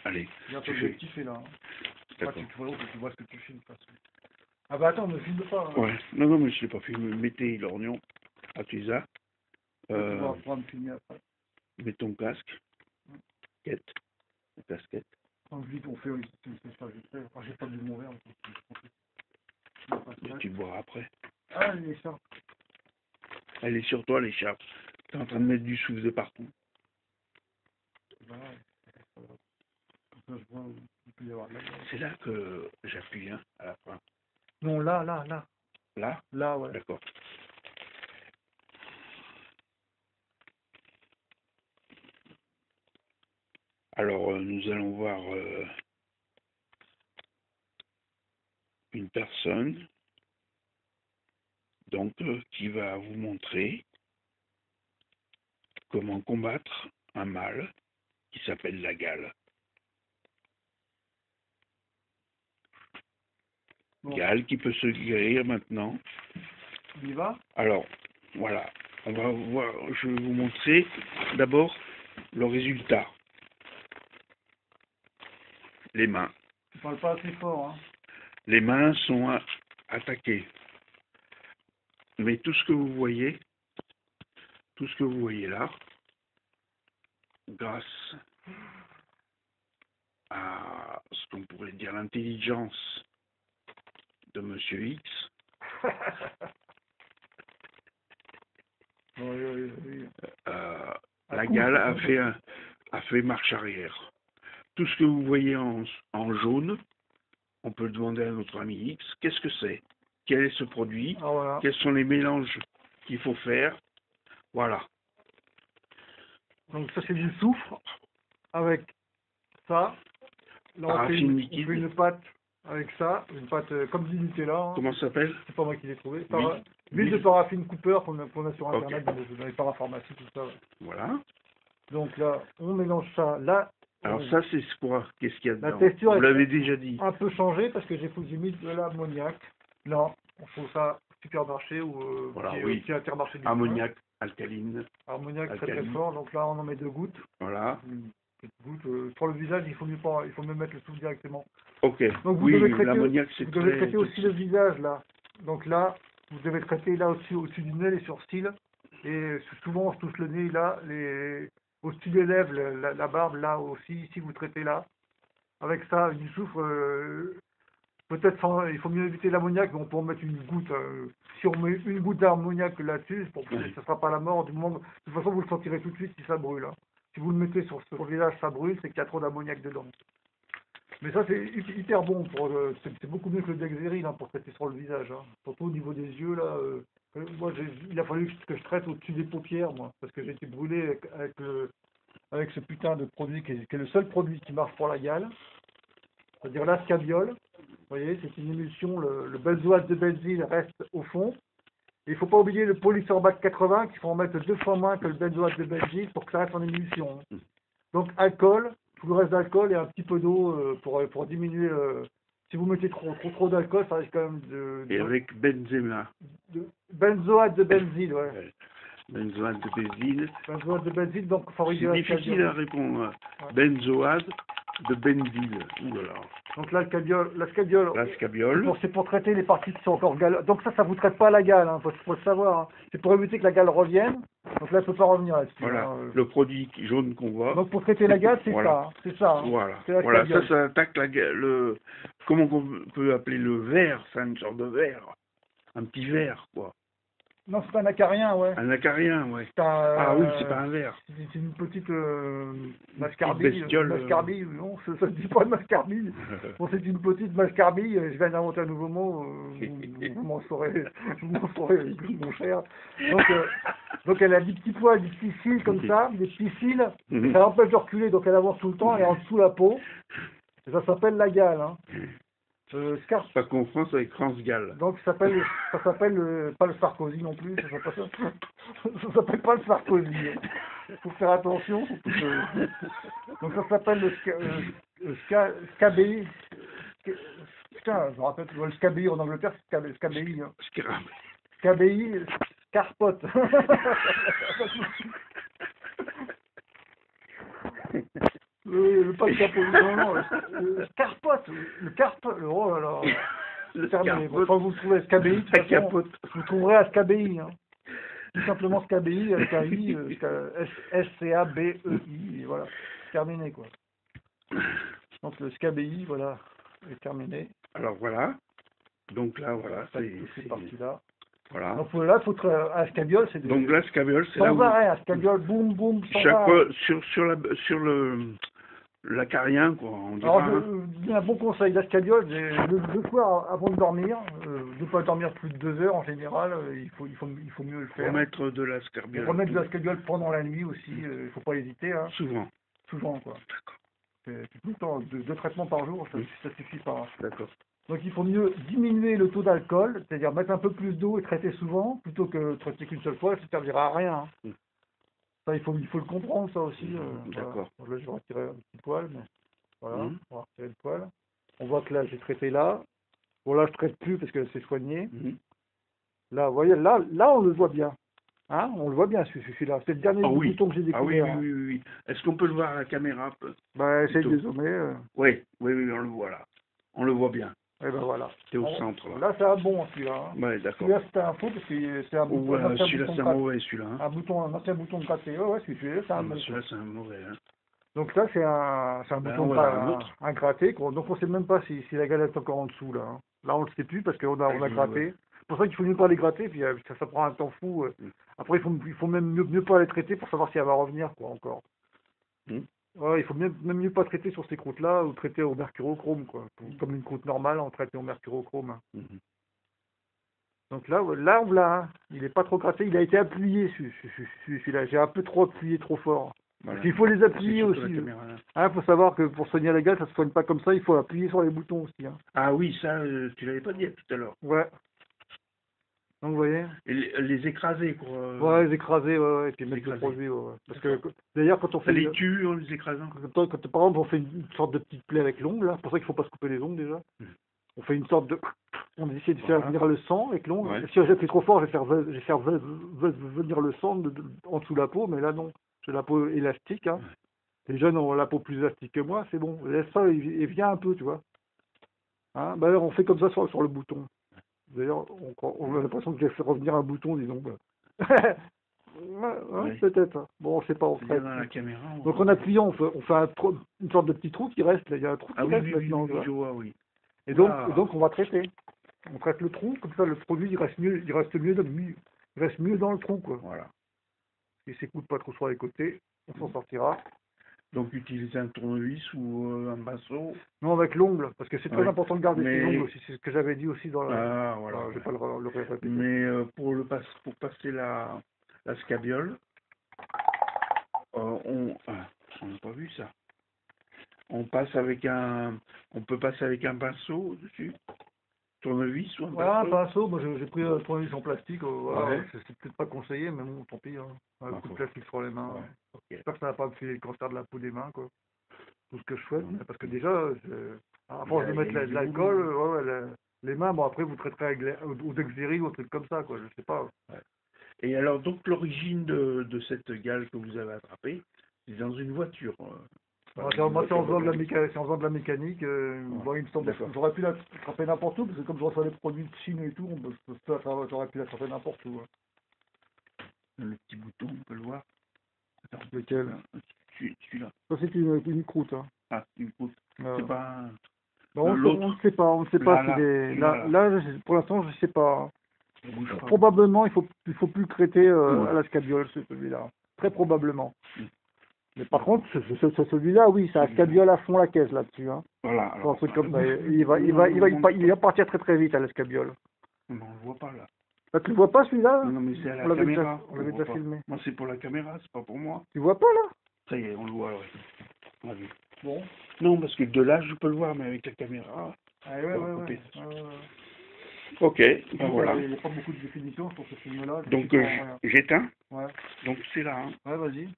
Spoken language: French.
Allez, Il y a un tu peu fais. objectif là. Hein. D'accord. Tu vois ce que tu filmes. De toute façon. Ah bah attends, ne filme pas. Hein. Ouais, non, non, mais je l'ai pas filmé. Mettez l'oignon à Pisa. Tu pourras me filmer après. Mets ton casque. Casquette. Casquette. Donc vite, on fait ça vite fait. Enfin, j'ai pas bu mon verre. Mais tu boiras après. Ah, il est ça. Elle est sur toi, l'écharpe. T'es en train de mettre du souffle de partout. Voilà. Comme ça, je vois où il peut y avoir de la glace. C'est là que j'appuie, hein, à la fin. Non, là. Là? Là, ouais. D'accord. Alors, nous allons voir une personne, donc, qui va vous montrer comment combattre un mal qui s'appelle la gale. Bon. Gale qui peut se guérir maintenant. On y va? Alors, voilà. On va voir, je vais vous montrer d'abord le résultat. Les mains. Tu parles pas assez fort, hein. Les mains sont attaquées. Mais tout ce que vous voyez là, grâce à ce qu'on pourrait dire l'intelligence de Monsieur X, Oui. la gale a fait marche arrière. Tout ce que vous voyez en jaune, on peut le demander à notre ami X, qu'est-ce que c'est? Quel est ce produit? Ah, voilà. Quels sont les mélanges qu'il faut faire? Voilà. Donc ça c'est du soufre avec ça. Là on fait une pâte avec ça, une pâte comme du Nutella. Hein. Comment ça s'appelle? C'est pas moi qui l'ai trouvé. Huile L'huile de paraffine Cooper qu'on a sur internet okay. dans les parapharmacies, tout ça. Ouais. Voilà. Donc là, on mélange ça. Là. Alors ça c'est quoi? Qu'est-ce qu'il y a dedans? La texture vous l'avez déjà dit. Un peu changé parce que j'ai mis de l'ammoniac. Là, on trouve ça au supermarché ou voilà, qui est Intermarché du ammoniac, alcaline. Ammoniac très fort. Donc là, on en met 2 gouttes. Voilà. Sur le visage, il faut mieux mettre le souffle directement. Ok. Donc vous devez traiter aussi le visage là. Donc là, vous devez traiter là au-dessus du nez, les sourcils. Et souvent on se touche le nez là, au-dessus des lèvres, la barbe là aussi, ici vous traitez là. Avec ça, du soufre, peut-être il faut mieux éviter l'ammoniac, mais on peut en mettre une goutte. Si on met une goutte d'ammoniac là-dessus, ça ne sera pas la mort du moment. De toute façon, vous le sentirez tout de suite si ça brûle. Hein. Si vous le mettez sur le visage, ça brûle, c'est qu'il y a trop d'ammoniac dedans. Mais ça, c'est hyper bon. C'est beaucoup mieux que le Dexeril hein, pour traiter sur le visage. Hein. Surtout au niveau des yeux, là. Moi, il a fallu que je traite au-dessus des paupières, moi, parce que j'ai été brûlé avec ce putain de produit qui est le seul produit qui marche pour la gale. C'est-à-dire l'ascabiol. Vous voyez, c'est une émulsion. Le benzoate de benzyle reste au fond. Et il ne faut pas oublier le polysorbate 80 qu'il faut en mettre 2 fois moins que le benzoate de benzyle pour que ça reste en émulsion. Donc alcool, tout le reste d'alcool et un petit peu d'eau pour diminuer. Si vous mettez trop d'alcool, ça risque quand même Et avec benzema. Benzoate de benzyle, ouais. Benzoate de benzyle. Benzoate de benzyle, donc c'est difficile à répondre. Ouais. Benzoate de benzyle. Ouh là là. Donc l'ascabiol, c'est pour traiter les parties qui sont encore galeuses. Donc ça vous traite pas la gale, hein, faut le savoir. Hein. C'est pour éviter que la gale revienne. Donc là, elle peut pas revenir là-dessus. Voilà, hein. le produit jaune qu'on voit. Donc pour traiter la gale, c'est ça. C'est ça. Hein. Voilà, ça attaque la gale. Comment on peut appeler le ver? C'est une sorte de ver. Un petit ver, quoi. Non, c'est un acarien, ouais. Un acarien, ouais. Ah oui, c'est pas un ver. C'est une petite mascarbille. Mascarbille, non, ça ne dit pas de mascarbille. Bon, c'est une petite mascarbille. Je viens d'inventer un nouveau mot. Vous m'en saurez plus, mon cher. Donc elle a des petits poils, des petits cils comme ça, des petits cils. Ça empêche de reculer, donc elle avance tout le temps et en dessous la peau. Et ça s'appelle la gale. Hein. Pas confondre avec France-Gall. Donc ça s'appelle pas le Sarkozy non plus, ça s'appelle pas le Sarkozy. Il faut faire attention. Donc ça s'appelle le SCABI. Putain, je me rappelle, le SCABI en Angleterre, c'est SCABI. Hein. SCABI, Scarpot. Oui, le pas le capot, non, le carpote, oh là là. Le Terminé. scarpote. Quand vous trouvez SKBI, de toute La façon, capote. vous trouverez à SKBI. Hein. Tout simplement SKBI, SKI, SCABEI, et voilà. Terminé, quoi. Donc le SKBI, voilà, est terminé. Alors voilà. Donc là, voilà, Ça, toutes ces parties-là. Voilà. Donc là, faut à Scabiole, c'est Donc là, Scabiole, c'est là sans où arrêt, à Scabiole, boum, boum, sans chaque arrêt. fois sur l'acarien, quoi. On dirait, Alors, hein. j'ai un bon conseil d'Ascadiol, le soir avant de dormir, de ne pas dormir plus de 2 heures en général, il faut mieux le faire. Remettre de la Scabiole. Remettre de l'Ascadiol pendant la nuit aussi, il ne faut pas hésiter, hein, Souvent. souvent quoi. D'accord. C'est tout le temps, 2 traitements par jour, ça suffit pas. Hein. D'accord. Donc il faut mieux diminuer le taux d'alcool, c'est-à-dire mettre un peu plus d'eau et traiter souvent, plutôt que traiter qu'une seule fois, ça ne servira à rien. Hein. Ça, il faut le comprendre, ça aussi. D'accord. Voilà. Là, je vais retirer un petit poil, mais voilà, Mhm. on va retirer le poil. On voit que là, j'ai traité là. Bon, là, je traite plus parce que c'est soigné. Mhm. Là, vous voyez, là, on le voit bien. Hein, on le voit bien, celui-là. C'est le dernier Ah oui. bouton que j'ai Ah oui, découvert. oui, oui, oui. Est-ce qu'on peut le voir à la caméra? Bah, essayez de Plutôt. dézoomer. Oui, oui, oui, on le voit là. On le voit bien. Et ben voilà. C'est au centre, là. Là, c'est un bon, celui-là. Hein. Ouais, d'accord. Celui-là, c'était un faux parce que c'est un Oh, bouton. Un ancien celui-là, bouton c'est de mauvais, celui-là. Hein. un ancien bouton de pâté. Ouais, celui-là, c'est un bon. Celui-là, c'est un mauvais. Hein. Donc là, c'est un Ben, bouton voilà, un de autre. un gratté. Donc on sait même pas si la galette est encore en dessous là. Hein. Là, on le sait plus parce qu'on a Ouais. gratté. C'est pour ça qu'il faut mieux pas les gratter, puis ça prend un temps fou. Après, il faut même mieux pas les traiter pour savoir si elle va revenir quoi encore. Mm. Ouais, il faut même mieux pas traiter sur ces croûtes-là ou traiter au mercurochrome quoi. Comme une croûte normale, on traite au mercurochrome. Hein. Mhm. Donc là, on l'a. Hein. Il est pas trop gratté. Il a été appuyé celui-là. J'ai un peu trop appuyé, trop fort. Voilà. Il faut les appuyer C'est surtout aussi. la caméra, là. Hein, faut savoir que pour soigner la gale, ça se soigne pas comme ça, il faut appuyer sur les boutons aussi. Hein. Ah oui, ça, tu l'avais pas dit tout à l'heure. Ouais. Donc vous voyez. Et les écraser, quoi. Ouais, les écraser, ouais, et puis mettre le écraser. produit, ouais. Parce que d'ailleurs, quand on Ça fait. les tue en les écrasant. Quand, par exemple, on fait une sorte de petite plaie avec l'ongle, là, c'est pour ça qu'il faut pas se couper les ongles déjà. On fait une sorte de. On essaie de faire venir le sang avec l'ongle. Ouais. Si j'appuie trop fort, je vais faire venir le sang en dessous de la peau, mais là non. J'ai la peau élastique. Hein. Les jeunes ont la peau plus élastique que moi, c'est bon. Laisse ça, il vient un peu, tu vois. Hein, bah, alors, on fait comme ça sur le bouton. D'ailleurs, on a l'impression que j'ai fait revenir un bouton, disons. Ouais, Oui. peut-être. Bon, on sait pas, on C'est traite. bien dans la caméra. Donc en appuyant, on fait une sorte de petit trou qui reste. Là. Il y a un trou qui Ah oui, reste oui, oui, maintenant. oui, tu vois. je vois, oui. Et donc, Ah. on va traiter. On traite le trou, comme ça le produit il reste mieux dans le trou, quoi. Voilà. Il s'écoute pas trop sur les côtés, on s'en sortira. Donc utiliser un tournevis ou un pinceau. Non, avec l'ongle, parce que c'est très Ouais. important de garder ses Mais- ongles aussi. C'est ce que j'avais dit aussi dans la. Ah, voilà. Je vais pas le répéter. Mais pour passer la scabiole, on n'a pas vu ça. On peut passer avec un pinceau dessus, tournevis ou un Voilà, un pinceau. pinceau, moi j'ai pris un tournevis en plastique, voilà, Ouais. c'est peut-être pas conseillé, mais bon, tant pis, hein. Un coup de plastique sur les mains. Ouais. Ouais. Ok. J'espère que ça va pas me filer le cancer de la peau des mains, quoi. Tout ce que je souhaite, parce que déjà, à force de mettre de l'alcool, les mains, bon après vous traiterez avec ou d'exérie ou un truc comme ça, quoi, je sais pas. Ouais. Et alors, donc, l'origine de cette gale que vous avez attrapée, c'est dans une voiture. Moi, c'est en faisant de la mécanique, bon, il me semble, D'accord. j'aurais pu l'attraper n'importe où, parce que comme je reçois des produits de Chine et tout, j'aurais pu l'attraper n'importe où. Hein. Le petit bouton, on peut le voir. Attends, Lequel? Celui-là. Ça, c'est une croûte. Hein. Ah, une pousse. C'est pas un... Bon, l'autre. on ne sait pas, Là, s'il est... là. Là, pour l'instant, je ne sais pas. Il bouge pas. Probablement, il faut plus le traiter à la scabiole, celui-là. Très probablement. Mais par contre, celui-là, oui, c'est la scabiole à fond la caisse là-dessus. Hein. Voilà. Pour un Alors, truc comme ça. Il va partir très très vite à la scabiole. on ne le voit pas là. Là, tu le vois pas celui-là? Non, mais c'est à On la l'avait caméra. on l'avait le déjà voit pas. filmé. Moi, c'est pour la caméra, c'est pas pour moi. Tu vois pas là? Ça y est, on le voit, ouais. On l'a vu. Bon. Non, parce que de là, je peux le voir, mais avec la caméra. Ah, ouais. Ok, ben voilà. Il n'y a pas beaucoup de définition sur ce film-là. Donc, j'éteins. Ouais. Donc, c'est là. Hein. Ouais, vas-y.